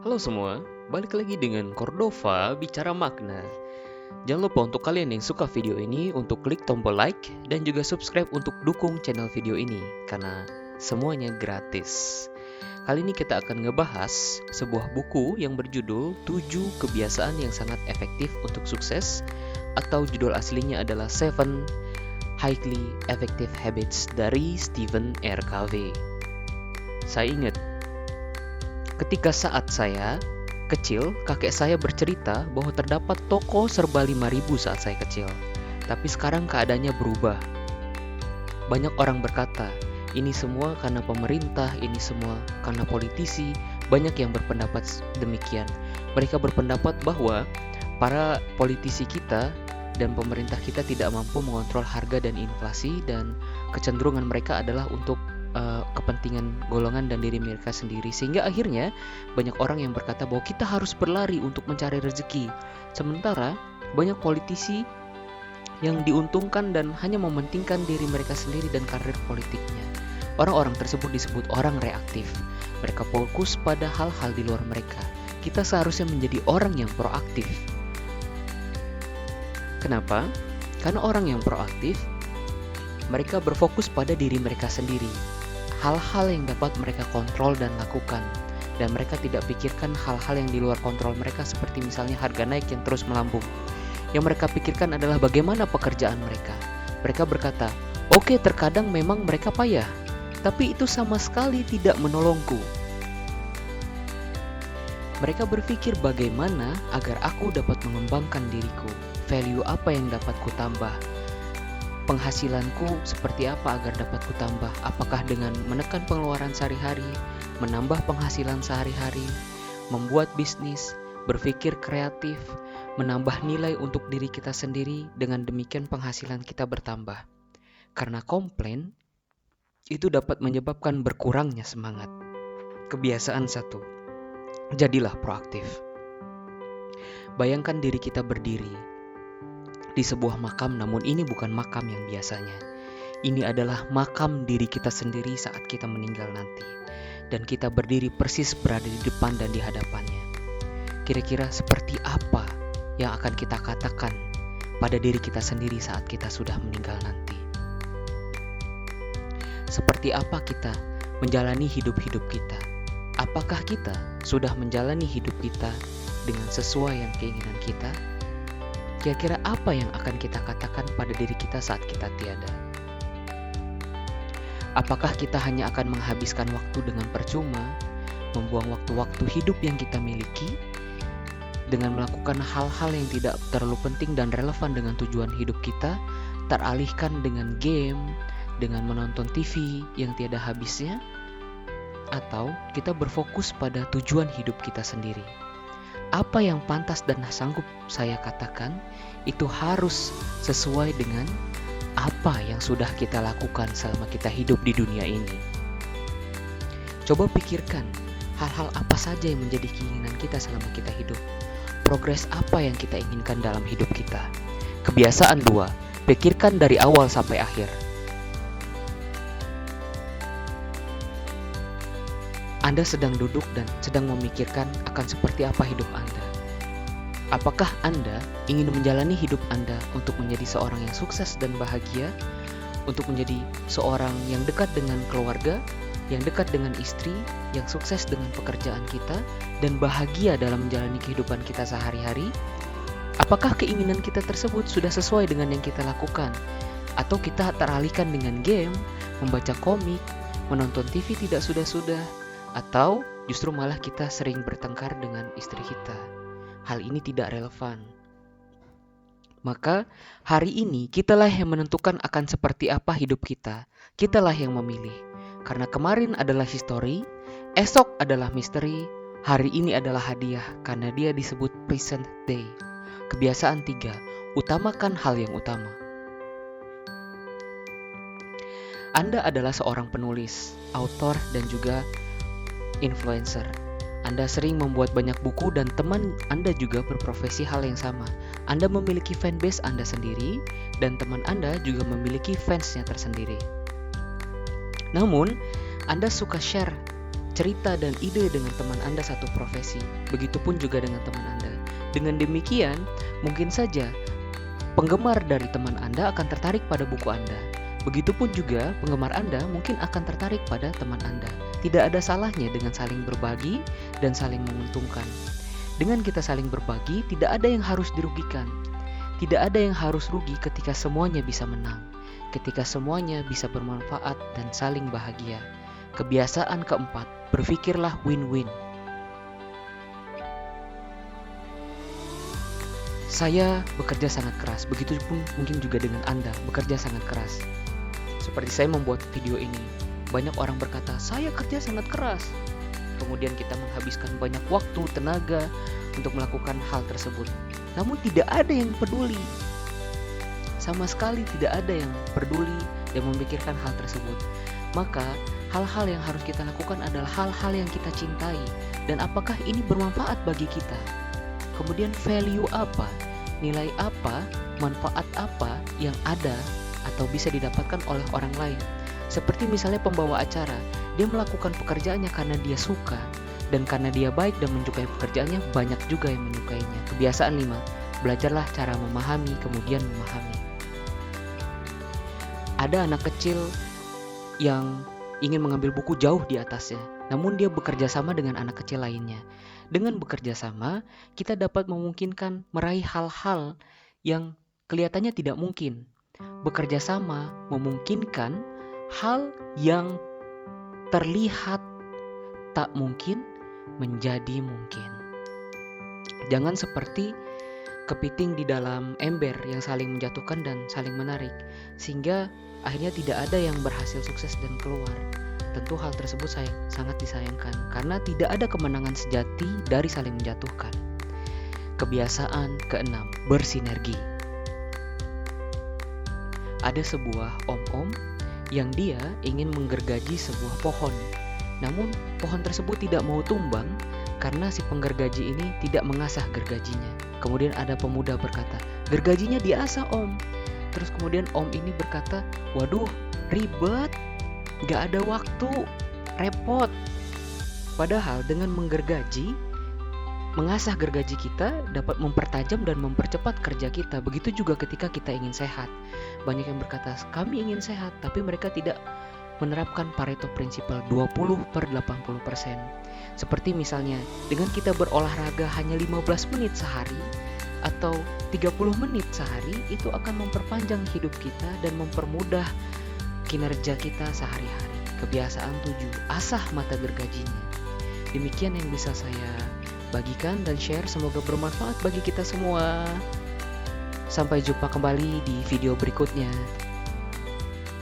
Halo semua, balik lagi dengan Cordova Bicara Makna. Jangan lupa untuk kalian yang suka video ini untuk klik tombol like dan juga subscribe untuk dukung channel video ini karena semuanya gratis. Kali ini kita akan ngebahas sebuah buku yang berjudul 7 Kebiasaan yang Sangat Efektif untuk Sukses, atau judul aslinya adalah 7 Highly Effective Habits dari Stephen R. Covey. Saya ingat ketika saat saya kecil, kakek saya bercerita bahwa terdapat toko serba 5.000 saat saya kecil. Tapi sekarang keadaannya berubah. Banyak orang berkata, ini semua karena pemerintah, ini semua karena politisi. Banyak yang berpendapat demikian. Mereka berpendapat bahwa para politisi kita dan pemerintah kita tidak mampu mengontrol harga dan inflasi, dan kecenderungan mereka adalah untuk kepentingan golongan dan diri mereka sendiri, sehingga akhirnya banyak orang yang berkata bahwa kita harus berlari untuk mencari rezeki, sementara banyak politisi yang diuntungkan dan hanya mementingkan diri mereka sendiri dan karir politiknya. Orang-orang tersebut disebut orang reaktif. Mereka fokus pada hal-hal di luar mereka. Kita seharusnya menjadi orang yang proaktif. Kenapa? Karena orang yang proaktif, mereka berfokus pada diri mereka sendiri, hal-hal yang dapat mereka kontrol dan lakukan, dan mereka tidak pikirkan hal-hal yang di luar kontrol mereka, seperti misalnya harga naik yang terus melambung. Yang mereka pikirkan adalah bagaimana pekerjaan mereka. Mereka berkata, oke, terkadang memang mereka payah, tapi itu sama sekali tidak menolongku. Mereka berpikir bagaimana agar aku dapat mengembangkan diriku, value apa yang dapat kutambah, penghasilanku seperti apa agar dapat kutambah, apakah dengan menekan pengeluaran sehari-hari, menambah penghasilan sehari-hari, membuat bisnis, berpikir kreatif, menambah nilai untuk diri kita sendiri, dengan demikian penghasilan kita bertambah. Karena komplain itu dapat menyebabkan berkurangnya semangat. Kebiasaan 1, jadilah proaktif. Bayangkan diri kita berdiri di sebuah makam, namun ini bukan makam yang biasanya. Ini adalah makam diri kita sendiri saat kita meninggal nanti, dan kita berdiri persis berada di depan dan di hadapannya. Kira-kira seperti apa yang akan kita katakan pada diri kita sendiri saat kita sudah meninggal nanti? Seperti apa kita menjalani hidup-hidup kita? Apakah kita sudah menjalani hidup kita dengan sesuai yang keinginan kita? Kira-kira apa yang akan kita katakan pada diri kita saat kita tiada? Apakah kita hanya akan menghabiskan waktu dengan percuma, membuang waktu-waktu hidup yang kita miliki dengan melakukan hal-hal yang tidak terlalu penting dan relevan dengan tujuan hidup kita, teralihkan dengan game, dengan menonton TV yang tiada habisnya? Atau kita berfokus pada tujuan hidup kita sendiri? Apa yang pantas dan sanggup saya katakan itu harus sesuai dengan apa yang sudah kita lakukan selama kita hidup di dunia ini. Coba pikirkan hal-hal apa saja yang menjadi keinginan kita selama kita hidup. Progres apa yang kita inginkan dalam hidup kita. Kebiasaan 2, pikirkan dari awal sampai akhir. Anda sedang duduk dan sedang memikirkan akan seperti apa hidup Anda. Apakah Anda ingin menjalani hidup Anda untuk menjadi seorang yang sukses dan bahagia, untuk menjadi seorang yang dekat dengan keluarga, yang dekat dengan istri, yang sukses dengan pekerjaan kita, dan bahagia dalam menjalani kehidupan kita sehari-hari? Apakah keinginan kita tersebut sudah sesuai dengan yang kita lakukan? Atau kita teralihkan dengan game, membaca komik, menonton TV tidak sudah-sudah, atau justru malah kita sering bertengkar dengan istri kita? Hal ini tidak relevan. Maka hari ini kitalah yang menentukan akan seperti apa hidup kita. Kitalah yang memilih. Karena kemarin adalah history, esok adalah misteri, hari ini adalah hadiah karena dia disebut present day. Kebiasaan 3, utamakan hal yang utama. Anda adalah seorang penulis, author, dan juga influencer. Anda sering membuat banyak buku dan teman Anda juga berprofesi hal yang sama. Anda memiliki fanbase Anda sendiri dan teman Anda juga memiliki fansnya tersendiri. Namun, Anda suka share cerita dan ide dengan teman Anda satu profesi. Begitupun juga dengan teman Anda. Dengan demikian, mungkin saja penggemar dari teman Anda akan tertarik pada buku Anda. Begitupun juga penggemar Anda mungkin akan tertarik pada teman Anda. Tidak ada salahnya dengan saling berbagi dan saling menguntungkan. Dengan kita saling berbagi, tidak ada yang harus dirugikan. Tidak ada yang harus rugi ketika semuanya bisa menang. Ketika semuanya bisa bermanfaat dan saling bahagia. Kebiasaan keempat, berpikirlah win-win. Saya bekerja sangat keras, begitupun mungkin juga dengan Anda bekerja sangat keras. Seperti saya membuat video ini, banyak orang berkata, saya kerja sangat keras. Kemudian kita menghabiskan banyak waktu, tenaga untuk melakukan hal tersebut. Namun tidak ada yang peduli. Sama sekali tidak ada yang peduli dan memikirkan hal tersebut. Maka hal-hal yang harus kita lakukan adalah hal-hal yang kita cintai. Dan apakah ini bermanfaat bagi kita? Kemudian value apa, nilai apa, manfaat apa yang ada atau bisa didapatkan oleh orang lain. Seperti misalnya pembawa acara, dia melakukan pekerjaannya karena dia suka. Dan karena dia baik dan menyukai pekerjaannya, banyak juga yang menyukainya. Kebiasaan 5, belajarlah cara memahami kemudian memahami. Ada anak kecil yang ingin mengambil buku jauh di atasnya, namun dia bekerja sama dengan anak kecil lainnya. Dengan bekerja sama, kita dapat memungkinkan meraih hal-hal yang kelihatannya tidak mungkin. Bekerja sama memungkinkan hal yang terlihat tak mungkin menjadi mungkin. Jangan seperti kepiting di dalam ember yang saling menjatuhkan dan saling menarik, sehingga akhirnya tidak ada yang berhasil sukses dan keluar. Tentu hal tersebut sangat disayangkan, karena tidak ada kemenangan sejati dari saling menjatuhkan. Kebiasaan keenam, bersinergi. Ada sebuah om-om yang dia ingin menggergaji sebuah pohon. Namun pohon tersebut tidak mau tumbang karena si penggergaji ini tidak mengasah gergajinya. Kemudian ada pemuda berkata, gergajinya diasah om. Terus kemudian om ini berkata, waduh ribet, gak ada waktu, repot. Padahal dengan menggergaji, mengasah gergaji kita dapat mempertajam dan mempercepat kerja kita. Begitu juga ketika kita ingin sehat. Banyak yang berkata, kami ingin sehat, tapi mereka tidak menerapkan Pareto Principle 20/80%. Seperti misalnya, dengan kita berolahraga hanya 15 menit sehari atau 30 menit sehari, itu akan memperpanjang hidup kita dan mempermudah kinerja kita sehari-hari. Kebiasaan 7, asah mata gergajinya. Demikian yang bisa saya bagikan dan share, semoga bermanfaat bagi kita semua. Sampai jumpa kembali di video berikutnya.